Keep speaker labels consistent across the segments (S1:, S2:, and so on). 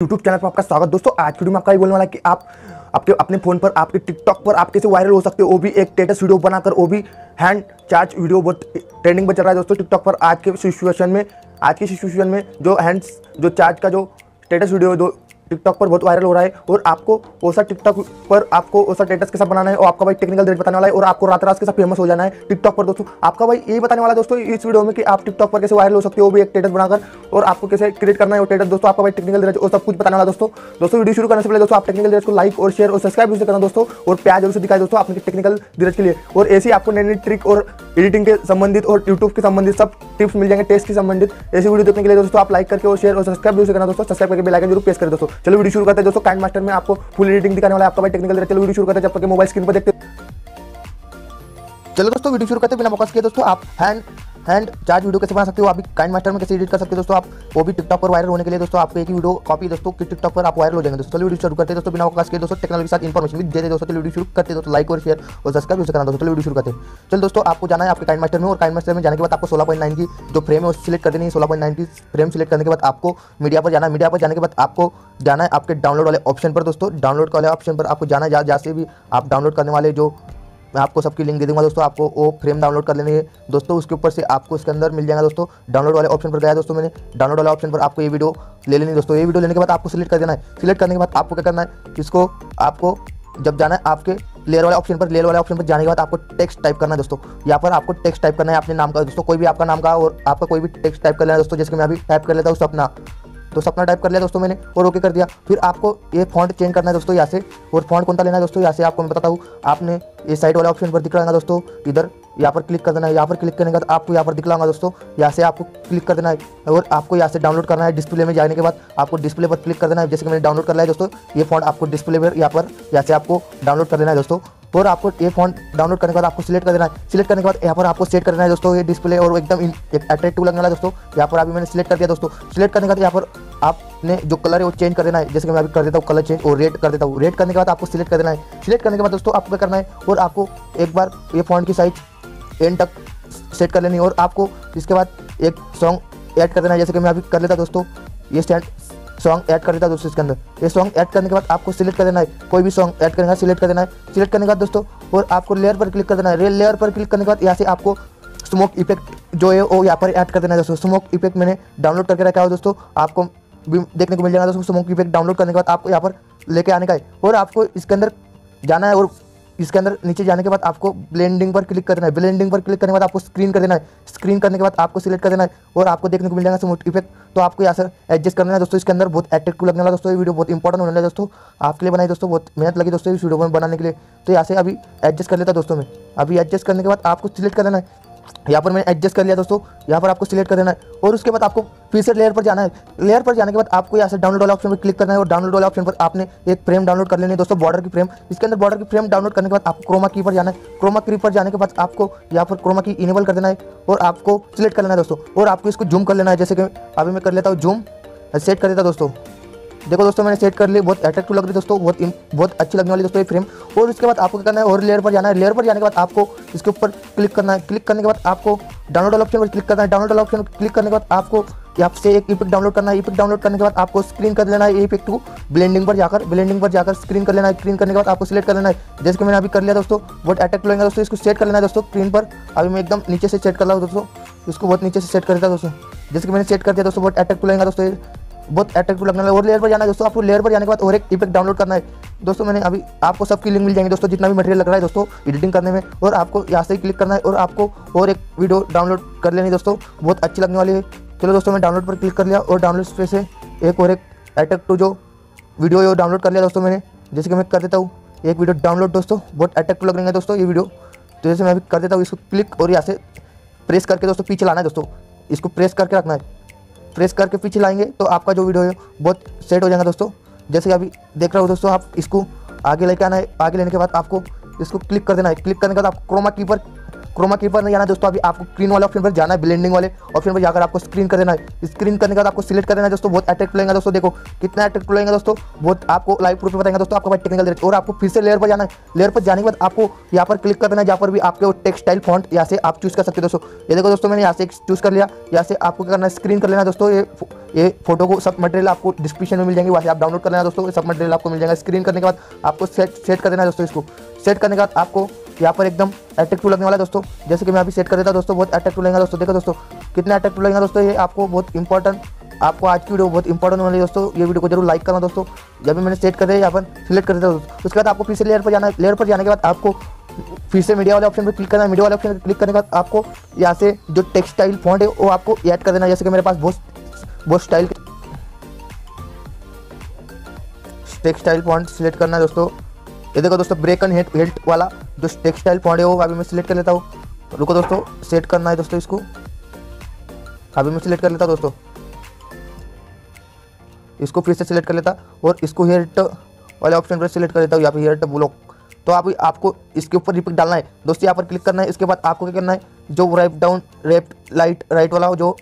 S1: YouTube channel पर आपका स्वागत। दोस्तों आज की वीडियो में आपका ये बोलने वाला है कि आप आपके अपने फ़ोन पर आपके टिकटॉक पर आप कैसे वायरल हो सकते हो, वो भी एक स्टेटस वीडियो बनाकर, वो भी हैंड चार्ज वीडियो। बहुत ट्रेंडिंग में चल रहा है दोस्तों टिकटॉक पर आज की सिचुएशन में जो चार्ज का जो स्टेटस वीडियो जो टिकटॉक पर बहुत वायरल हो रहा है। और आपको वैसा टिकटॉक पर आपको वैसा स्टेटस के साथ बनाना है और आपका भाई टेक्निकल धीरज बताने वाला है और आपको रात के साथ फेमस हो जाना है टिकटॉक पर। दोस्तों आपका भाई यही बताने वाला है दोस्तों इस वीडियो में कि आप टिकटॉक पर कैसे वायरल हो सकते हो, वो भी एक स्टेटस बनाकर, और आपको कैसे क्रिएट करना है वो स्टेटस। दोस्तों आपका भाई टेक्निकल धीरज और सब कुछ बताने वाला दोस्तों। वीडियो शुरू करने से पहले दोस्तों आप टेक्निकल धीरज को लाइक और शेयर और सब्सक्राइब जरूर करना दोस्तों, और प्यार जरूर से दिखाए दोस्तों आपने टेक्निकल धीरज के लिए। और ऐसी आपको नई नई ट्रिक और एडिटिंग के संबंधित और यूट्यूब के संबंधित सब टिप्स मिल जाएंगे, टेस्ट के संबंधित। ऐसी वीडियो देखने के लिए दोस्तों आप लाइक करके और शेयर और सब्सक्राइब जरूर करना दोस्तों। सब्सक्राइब करके बेल आइकन जरूर प्रेस करें दोस्तों। चलो वीडियो शुरू करते हैं दोस्तों। काइंड मास्टर में आपको फुल एडिटिंग दिखाने वाला है आपका भाई टेक्निकल धीरज। चलो वीडियो शुरू करते हैं, जब तक मोबाइल स्क्रीन पर देखते। चलो दोस्तों वीडियो शुरू करते हैं बिना फोकस किए दोस्तों। आप हैंड चार्ज वीडियो कैसे बना सकते हो, आप भी काइंड मास्टर में कैसे एडिट कर सकते हो दोस्तों, आप वो भी टिकटॉक पर वायरल होने के लिए दोस्तों। आपको एक ही वीडियो कॉपी दोस्तों कि टिकटॉक पर आप वायरल हो जाएंगे दोस्तों। चलो वीडियो शुरू करते हैं दोस्तों बिना फोकस किए दोस्तों, टेक्नोलॉजी के साथ इन्फॉर्मेशन भी दे दे दोस्तों। चलो वीडियो शुरू करते हैं दोस्तों, लाइक और शेयर और सब्सक्राइब करना दोस्तों। चलो वीडियो शुरू करते हैं। चलो दोस्तों आपको जाना है आपके काइंड मास्टर में, और काइंड मास्टर में जाने के बाद आपको 16.9 की जो फ्रेम है वो सिलेक्ट कर देनी है। 16.9 की फ्रेम सिलेक्ट करने के बाद आपको मीडिया पर जाना है। मीडिया पर जाने के बाद आपको जाना है आपके डाउनलोड वाले ऑप्शन पर दोस्तों। डाउनलोड वाले ऑप्शन पर आपको जाना है, जहाँ से भी आप डाउनलोड करने वाले जो मैं आपको सबकी लिंक दे दूंगा दोस्तों। आपको वो फ्रेम डाउनलोड कर लेनी है दोस्तों। उसके ऊपर से आपको इसके अंदर मिल जाएगा दोस्तों। डाउनलोड वाले ऑप्शन पर गया दोस्तों मैंने, डाउनलोड वाले ऑप्शन पर आपको ये वीडियो ले लेनी दोस्तों। ये वीडियो लेने के बाद आपको सिलेक्ट कर देना है। सिलेक्ट करने के बाद आपको क्या करना है, इसको आपको जब जाना है आपके लेयर वाले ऑप्शन पर, लेयर वाले ऑप्शन पर जाने के बाद आपको टेक्स्ट टाइप करना है दोस्तों। यहाँ पर आपको टेक्स्ट टाइप करना है अपने नाम का दोस्तों, कोई भी आपका नाम का और आपका कोई भी टेक्स्ट टाइप कर लेना है दोस्तों। जैसे कि मैं अभी टाइप कर लेता हूँ सपना, तो सपना टाइप कर लिया दोस्तों मैंने और ओके कर दिया। फिर आपको ये फॉन्ट चेंज करना है दोस्तों यहाँ से, और फॉन्ट कौन सा लेना है दोस्तों यहाँ से आपको मैं बताता हूँ। आपने ये साइड वाले ऑप्शन पर दिख रहा है दोस्तों, इधर यहाँ पर क्लिक कर देना है। यहाँ पर क्लिक करने के बाद आपको यहाँ पर दिख रहा होगा दोस्तों, यहाँ से आपको क्लिक कर देना है और आपको यहाँ से डाउनलोड करना है। डिस्प्ले में जाने के बाद आपको डिस्प्ले पर क्लिक कर देना है। जैसे कि मैंने डाउनलोड कर लिया है दोस्तों, ये फॉन्ट आपको डिस्प्ले पर यहाँ से आपको डाउनलोड कर देना है दोस्तों। और आपको ये फॉन्ट डाउनलोड करने के बाद आपको सिलेक्ट कर देना है। सिलेक्ट करने के बाद यहाँ पर आपको सेट कर देना है दोस्तों ये डिस्प्ले, और एकदम अट्रैक्टिव लगने वाला है दोस्तों। यहाँ पर अभी मैंने सिलेक्ट कर दिया दोस्तों। सिलेक्ट करने के बाद यहाँ पर आपने जो कलर है वो चेंज कर देना है। जैसे कि मैं अभी कर देता हूँ कलर चेंज और रेड कर देता हूँ। रेड करने के बाद आपको सिलेक्ट कर देना है। सिलेक्ट करने के बाद दोस्तों आपको क्या करना है, और आपको एक बार ये फॉन्ट की साइज एंड तक सेट कर लेनी है। और आपको इसके बाद एक सॉन्ग ऐड कर देना है। जैसे कि मैं अभी कर लेता दोस्तों, ये सॉन्ग ऐड कर देता दोस्तों इसके अंदर। ये सॉन्ग ऐड करने के बाद आपको सिलेक्ट कर देना है, कोई भी सॉन्ग ऐड करने का सिलेक्ट कर देना है। सिलेक्ट करने के बाद दोस्तों और आपको लेयर पर क्लिक कर देना है। लेयर पर क्लिक करने के बाद यहाँ से आपको स्मोक इफेक्ट जो है वो यहाँ पर ऐड कर देना है दोस्तों। स्मोक इफेक्ट मैंने डाउनलोड करके रखा है दोस्तों, आपको भी देखने को मिल जाएगा दोस्तों। स्मोक इफेक्ट डाउनलोड करने के बाद आपको यहाँ पर लेके आने का है, और आपको इसके अंदर जाना है। और इसके अंदर नीचे जाने के बाद आपको ब्लेंडिंग पर क्लिक कर देना है। ब्लेंडिंग पर क्लिक करने के बाद आपको स्क्रीन कर देना है। स्क्रीन करने के बाद आपको सिलेक्ट कर देना है, और आपको देखने को मिल जाएगा स्मूथ इफेक्ट। तो आपको यहाँ से एडजस्ट करना है दोस्तों। इसके अंदर बहुत एट्रैक्टिव लगने वाला दोस्तों। ये वीडियो बहुत इंपॉर्टेंट होने वाला दोस्तों, आपके लिए बनाई दोस्तों। बहुत मेहनत लगी दोस्तों इस वीडियो में बनाने के लिए। तो यहाँ से अभी एडजस्ट कर लेता दोस्तों मैं। अभी एडजस्ट करने के बाद आपको सिलेक्ट कर देना है। यहाँ पर मैंने एडजस्ट कर लिया दोस्तों, यहाँ पर आपको सिलेक्ट कर देना है। और उसके बाद आपको फिर से लेयर पर जाना है। लेयर पर जाने के बाद आपको यहाँ से डाउनलोड वाला ऑप्शन पर क्लिक करना है, और डाउनलोड वाला ऑप्शन पर आपने एक फ्रेम डाउनलोड कर लेनी है दोस्तों, बॉर्डर की फ्रेम। इसके अंदर बॉर्डर की फ्रेम डाउनलोड करने के बाद आपको क्रोमा की पर जाना है। क्रोमा की पर जाने के बाद आपको यहाँ पर क्रोमा की इनेबल कर देना है, और आपको सिलेक्ट कर लेना है दोस्तों। और आपको इसको जूम कर लेना है। जैसे कि अभी मैं कर लेता हूँ जूम, सेट कर देता दोस्तों। देखो दोस्तों मैंने सेट कर ली, बहुत अट्रैक्टिव लग रही है दोस्तों, बहुत अच्छी लगने वाली दोस्तों ये फ्रेम। और उसके बाद आपको क्या करना है, और लेयर पर जाना है। लेयर पर जाने के बाद आपको इसके ऊपर क्लिक करना है। क्लिक करने के बाद आपको डाउनलोड वाला ऑप्शन पर क्लिक करना है। डाउनलोड वाला ऑप्शन क्लिक करने के बाद आपको यहाँ से एक इफेक्ट डाउनलोड करना है। इफेक्ट डाउनलोड करने के बाद आपको स्क्रीन कर लेना है। ये इफेक्ट को ब्लेंडिंग पर जाकर स्क्रीन कर लेना है। स्क्रीन करने के बाद आपको सिलेक्ट कर लेना है। जैसे कि मैंने अभी कर लिया दोस्तों, बहुत अट्रैक्टिव लगेगा दोस्तों। इसको सेट कर लेना है दोस्तों स्क्रीन पर। अभी मैं एकदम नीचे से सेट कर रहा हूँ दोस्तों, इसको बहुत नीचे से सेट कर देता है दोस्तों। जैसे कि मैंने सेट कर दिया दोस्तों, बहुत अट्रैक्टिव लगेगा दोस्तों, बहुत अट्रैक्टिव लगने वाला है। और लेयर पर जाना है दोस्तों आपको। लेयर पर जाने के बाद और एक इफेक्ट डाउनलोड करना है दोस्तों। मैंने अभी आपको सबकी लिंक मिल जाएंगे दोस्तों, जितना भी मटेरियल लग रहा है दोस्तों एडिटिंग करने में। और आपको यहाँ से क्लिक करना है, और आपको और एक वीडियो डाउनलोड कर लेनी दोस्तों, बहुत अच्छी लगने वाली है। चलो दोस्तों मैं डाउनलोड पर क्लिक कर लिया, और डाउनलोड पे से एक और एक अट्रैक्टिव जो वीडियो है वो डाउनलोड कर लिया दोस्तों मैंने। जैसे कि मैं कर देता हूँ एक वीडियो डाउनलोड दोस्तों, बहुत अट्रैक्टिव लग रही है दोस्तों ये वीडियो। तो जैसे मैं अभी कर देता हूँ इसको क्लिक, और यहाँ से प्रेस करके दोस्तों पीछे लाना है दोस्तों। इसको प्रेस करके रखना है। प्रेस करके पीछे लाएंगे तो आपका जो वीडियो है बहुत सेट हो जाएगा दोस्तों। जैसे कि अभी देख रहे हो दोस्तों, आप इसको आगे लेके आना है। आगे लेने के बाद आपको इसको क्लिक कर देना है। क्लिक करने के बाद आपको क्रोमा की पर नहीं जाना दोस्तों, अभी आपको स्क्रीन वाले ऑप्शन पर जाना है, ब्लेंडिंग वाले ऑप्शन पर जाकर आपको स्क्रीन कर देना है। स्क्रीन करने के बाद आपको सिलेक्ट कर देना है दोस्तों। बहुत अट्रैक्टिव लगेगा दोस्तों, देखो कितना अट्रैक्टिव लगेगा दोस्तों, बहुत आपको लाइव प्रूफ बताएंगे दोस्तों आपको भाई टेक्निकल डायरेक्ट। और आपको फिर से लेयर पर जाना है, लेयर पर जाने के बाद आपको यहाँ पर क्लिक कर देना है, जहाँ पर भी आपके टेक्स्ट स्टाइल फॉन्ट यहाँ से आप चूज कर सकते हो दोस्तों। ये देखो दोस्तों मैंने यहाँ से चूज कर लिया, यहाँ से आपको क्या करना है, स्क्रीन कर लेना दोस्तों। ये फोटो को सब मटेरियल आपको डिस्क्रिप्शन में मिल जाएंगे, वहाँ से आप डाउनलोड कर लेना दोस्तों, सब मटेरियल आपको मिल जाएगा। स्क्रीन करने के बाद आपको सेट कर देना है दोस्तों। इसको सेट करने के बाद आपको यहाँ पर एकदम अट्रैक्टिव लगने वाला है दोस्तों, जैसे कि मैं अभी सेट कर देता दोस्तों, बहुत अट्रैक्टिव लगेगा दोस्तों। देखो दोस्तों कितना अट्रैक्टिव लगेगा दोस्तों, ये आपको बहुत इंपॉर्टेंट, आपको आज की वीडियो बहुत इंपॉर्टेंट होने वाली है दोस्तों। ये वीडियो को जरूर लाइक करना दोस्तों। जब भी मैंने सेट कर दिया यहाँ पर सिलेक्ट कर देता दोस्तों, उसके बाद आपको फिर से लेयर पर जाना है। लेयर पर जाने के बाद आपको फिर से मीडिया वाले ऑप्शन पर क्लिक करना है। मीडिया वाले ऑप्शन पर क्लिक करने के बाद आपको यहाँ से जो टेक्स्ट स्टाइल फॉन्ट है वो आपको ऐड कर देना है। जैसे कि मेरे पास बहुत style text style font select करना है दोस्तों। ये देखो दोस्तों ब्रेकन हेल्ट वाला जो टेक्स्ट स्टाइल फॉन्ट है वो अभी मैं सिलेक्ट कर लेता हूँ। रुको दोस्तों, सेट करना है दोस्तों, इसको अभी मैं सिलेक्ट कर लेता दोस्तों। इसको फिर से सिलेक्ट कर लेता और इसको हेयर वाले ऑप्शन पर सिलेक्ट कर लेता हूँ, यहाँ पे हेयर ब्लॉक। तो आपको इसके ऊपर रिपिक डालना है दोस्तों, यहाँ पर क्लिक करना है। इसके बाद आपको क्या करना है, जो राइट डाउन राइट वाला, जो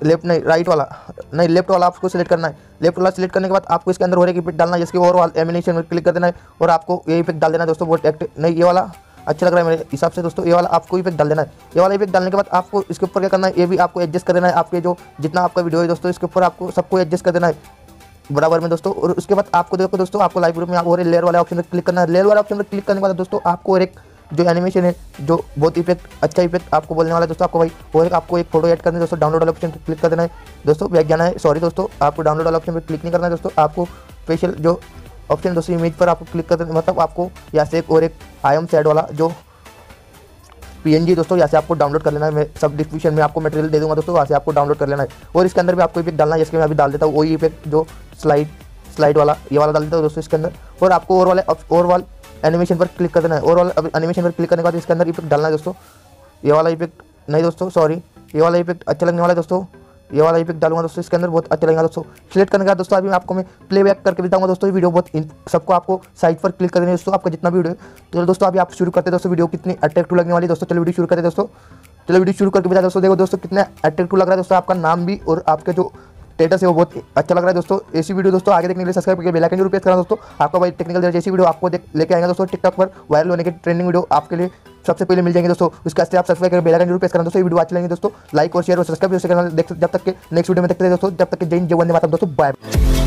S1: लेफ्ट वाला आपको सिलेक्ट करना है। लेफ्ट वाला सिलेक्ट करने के बाद आपको इसके अंदर और एक इफेक्ट डालना है, जिसके ओवरऑल एनिमेशन में क्लिक कर देना है और आपको ये इफेक्ट डाल देना है दोस्तों। बहुत नहीं, ये वाला अच्छा लग रहा है मेरे हिसाब से दोस्तों, ये वाला आपको इफेक्ट डाल देना है। ये वाला इफेक्ट डालने के बाद आपको इसके ऊपर क्या करना है, ये भी आपको एडजस्ट कर देना है। आपके जो जितना आपका वीडियो है दोस्तों, इसके ऊपर आपको सबको एडजस्ट कर देना है बराबर में दोस्तों। और उसके बाद आपको देखो दोस्तों, आपको लाइव ग्रुप में और लेयर वाले ऑप्शन पर क्लिक करना है। लेयर वाले ऑप्शन पर क्लिक करने के बाद दोस्तों आपको और एक जो एनिमेशन है, जो बहुत अच्छा इफेक्ट आपको बोलने वाला है दोस्तों, आपको भाई और आपको एक फोटो ऐड करनी है दोस्तों। डाउनलोड वाले ऑप्शन पर क्लिक कर देना है दोस्तों, बैक जाना है। सॉरी दोस्तों, आपको डाउनलोड वाले ऑप्शन पर क्लिक नहीं करना है दोस्तों, आपको स्पेशल जो ऑप्शन दोस्तों इमेज पर आपको क्लिक कर देना, मतलब आपको यहाँ से एक आई एम सैड वाला जो PNG दोस्तों यहाँ से आपको डाउनलोड कर लेना है। मैं सब डिस्क्रिप्शन में आपको मटेरियल दे दूंगा दोस्तों, वहाँ से आपको डाउनलोड कर लेना है। और इसके अंदर भी आपको इफेक्ट डालना है, जिसके मैं अभी डाल देता हूँ वही इफेक्ट जो स्लाइड वाला, ये वाला डाल देता हूँ दोस्तों इसके अंदर। और आपको ओवरऑल एनिमेशन पर क्लिक कर देना है। ओवरऑल एनिमेशन पर क्लिक करने के बाद इसके अंदर इफेक्ट डालना है दोस्तों। ये वाला इफेक्ट नहीं दोस्तों, सॉरी, ये वाला इफेक्ट अच्छा लगने वाला है दोस्तों। ये वाला इफेक्ट डालूंगा दोस्तों इसके अंदर, बहुत अच्छा लगेगा दोस्तों। सिलेक्ट करने के बाद दोस्तों अभी मैं आपको प्लेबैक करके बताऊंगा दोस्तों। ये वीडियो बहुत सबको आपको साइट पर क्लिक कर देना है दोस्तों, आपका जितना भी वीडियो है। तो दोस्तों अभी आप शुरू करते हैं दोस्तों, वीडियो कितनी अट्रैक्टिव लगने वाली है दोस्तों। चलो वीडियो शुरू करते हैं दोस्तों, चलो वीडियो शुरू करके बता दोस्तों। देखो दोस्तों कितना अट्रैक्टिव लग रहा है दोस्तों, आपका नाम भी और आपका जो स्टेटस है वो बहुत अच्छा लग रहा है दोस्तों। ऐसी वीडियो दोस्तों आगे देखने के लिए सब्सक्राइब करके बेल आइकन जरूर प्रेस करना दोस्तों। आपको भाई टेक्निकल जैसी वीडियो आपको लेके आएंगे दोस्तों। टिकटॉक पर वायरल होने के ट्रेंडिंग वीडियो आपके लिए सबसे पहले मिल जाएंगे दोस्तों। उसके वास्ते आप सब्सक्राइब करके बेल आइकन जरूर प्रेस करना दोस्तों। ये वीडियो अच्छी लगेगी दोस्तों, लाइक और शेयर और सब्सक्राइब करना। जब तक के नेक्स्ट वीडियो में देखते हैं दोस्तों, जब तक के जय हिंद जय वंदे मातरम दोस्तों, बाय।